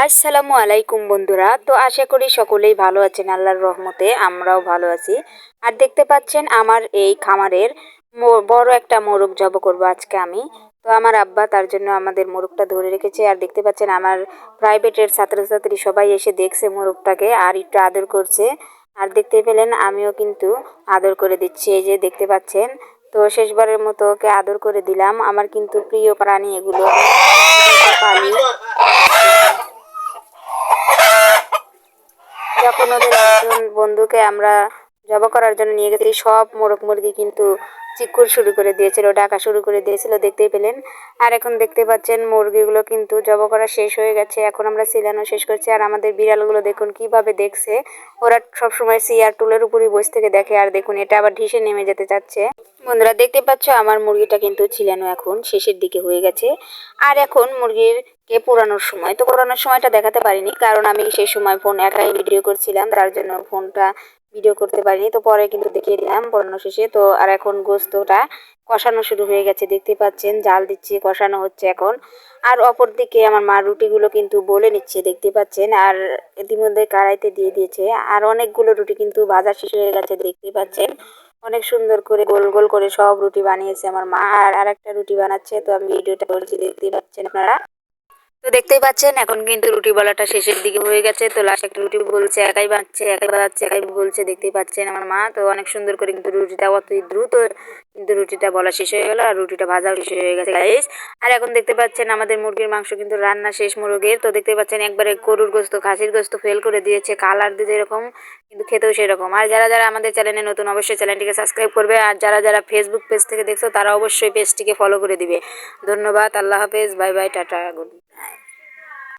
আসসালামু আলাইকুম বন্ধুরা। তো আশা করি সকলেই ভালো আছেন, আল্লাহর রহমতে আমরাও ভালো আছি। আর দেখতে পাচ্ছেন আমার এই খামারের বড় একটা মোরগ জব করব আজকে আমি। তো আমার আব্বা তার জন্য আমাদের মোরগটা ধরে রেখেছে। আর দেখতে পাচ্ছেন আমার প্রাইভেটের ছাত্রছাত্রী সবাই এসে দেখছে মোরগটাকে আর একটু আদর করছে। আর দেখতে পেলেন আমিও কিন্তু আদর করে দিচ্ছি, এই যে দেখতে পাচ্ছেন। তো শেষবারের মতো ওকে আদর করে দিলাম। আমার কিন্তু প্রিয় প্রাণী এগুলো, আমি পালি। যখন ওদের একজন বন্ধুকে আমরা জবা করার জন্য নিয়ে গেছি, সব মোরগ মুরগি কিন্তু চিৎকার শুরু করে দিয়েছিল, ডাকা শুরু করে দিয়েছিল, দেখতেই পেলেন। আর এখন দেখতে পাচ্ছেন মুরগিগুলো কিন্তু জবা করা শেষ হয়ে গেছে, এখন আমরা সিলানো শেষ করছি। আর আমাদের বিড়ালগুলো দেখুন কিভাবে দেখছে, ওরা সবসময় চেয়ার টুলের উপরই বসে থেকে দেখে। আর দেখুন এটা আবার ঢিসে নেমে যেতে চাচ্ছে। বন্ধুরা দেখতে পাচ্ছ আমার মুরগিটা কিন্তু ছিলানো এখন শেষের দিকে হয়ে গেছে। আর এখন মুরগিরকে পোড়ানোর সময়, তো পোড়ানোর সময়টা দেখাতে পারিনি কারণ আমি সেই সময় ফোন একাই ভিডিও করছিলাম, তার জন্য ফোনটা ভিডিও করতে পারিনি। তো পরে কিন্তু দেখিয়ে দিলাম পোড়ানো শেষে। তো আর এখন গোস্তটা কষানো শুরু হয়ে গেছে, দেখতে পাচ্ছেন জাল দিচ্ছি, কষানো হচ্ছে এখন। আর অপর দিকে আমার মা রুটিগুলো কিন্তু বলে নিচ্ছে, দেখতে পাচ্ছেন। আর ইতিমধ্যে কড়াইতে দিয়ে দিয়েছে। আর অনেকগুলো রুটি কিন্তু ভাজা শেষ হয়ে গেছে, দেখতে পাচ্ছেন। অনেক সুন্দর করে গোল গোল করে সব রুটি বানিয়েছে আমার মা। আর আরেকটা রুটি বানাচ্ছে, তো আমি ভিডিওটা করছি, দেখতেই পাচ্ছেন আপনারা। তো দেখতেই পাচ্ছেন এখন কিন্তু রুটি বলাটা শেষের দিকে হয়ে গেছে। তো লাস্ট একটা রুটি বলছে, একাই বানাচ্ছে, একাই বানাচ্ছে, একাই বলছে, দেখতেই পাচ্ছেন আমার মা। তো অনেক সুন্দর করে কিন্তু রুটিটা অতি দ্রুত কিন্তু রুটিটা বলা শেষ হয়ে গেল, আর রুটিটা ভাজাও শেষ হয়ে গেছে গাইস। আর এখন দেখতে পাচ্ছেন আমাদের মুরগির মাংস কিন্তু রান্না শেষ মোরগের। তো দেখতে পাচ্ছেন একবারে গরুর গোস্ত খাসির গোস্ত ফেল করে দিয়েছে, কালার দিতে এরকম কিন্তু খেতেও সেরকম। আর যারা যারা আমাদের চ্যানেলে নতুন অবশ্যই চ্যানেলটিকে সাবস্ক্রাইব করবে। আর যারা যারা ফেসবুক পেজ থেকে দেখছো তারা অবশ্যই পেজটিকে ফলো করে দিবে। ধন্যবাদ, আল্লাহ হাফেজ, বাই বাই, টাটা, গুড।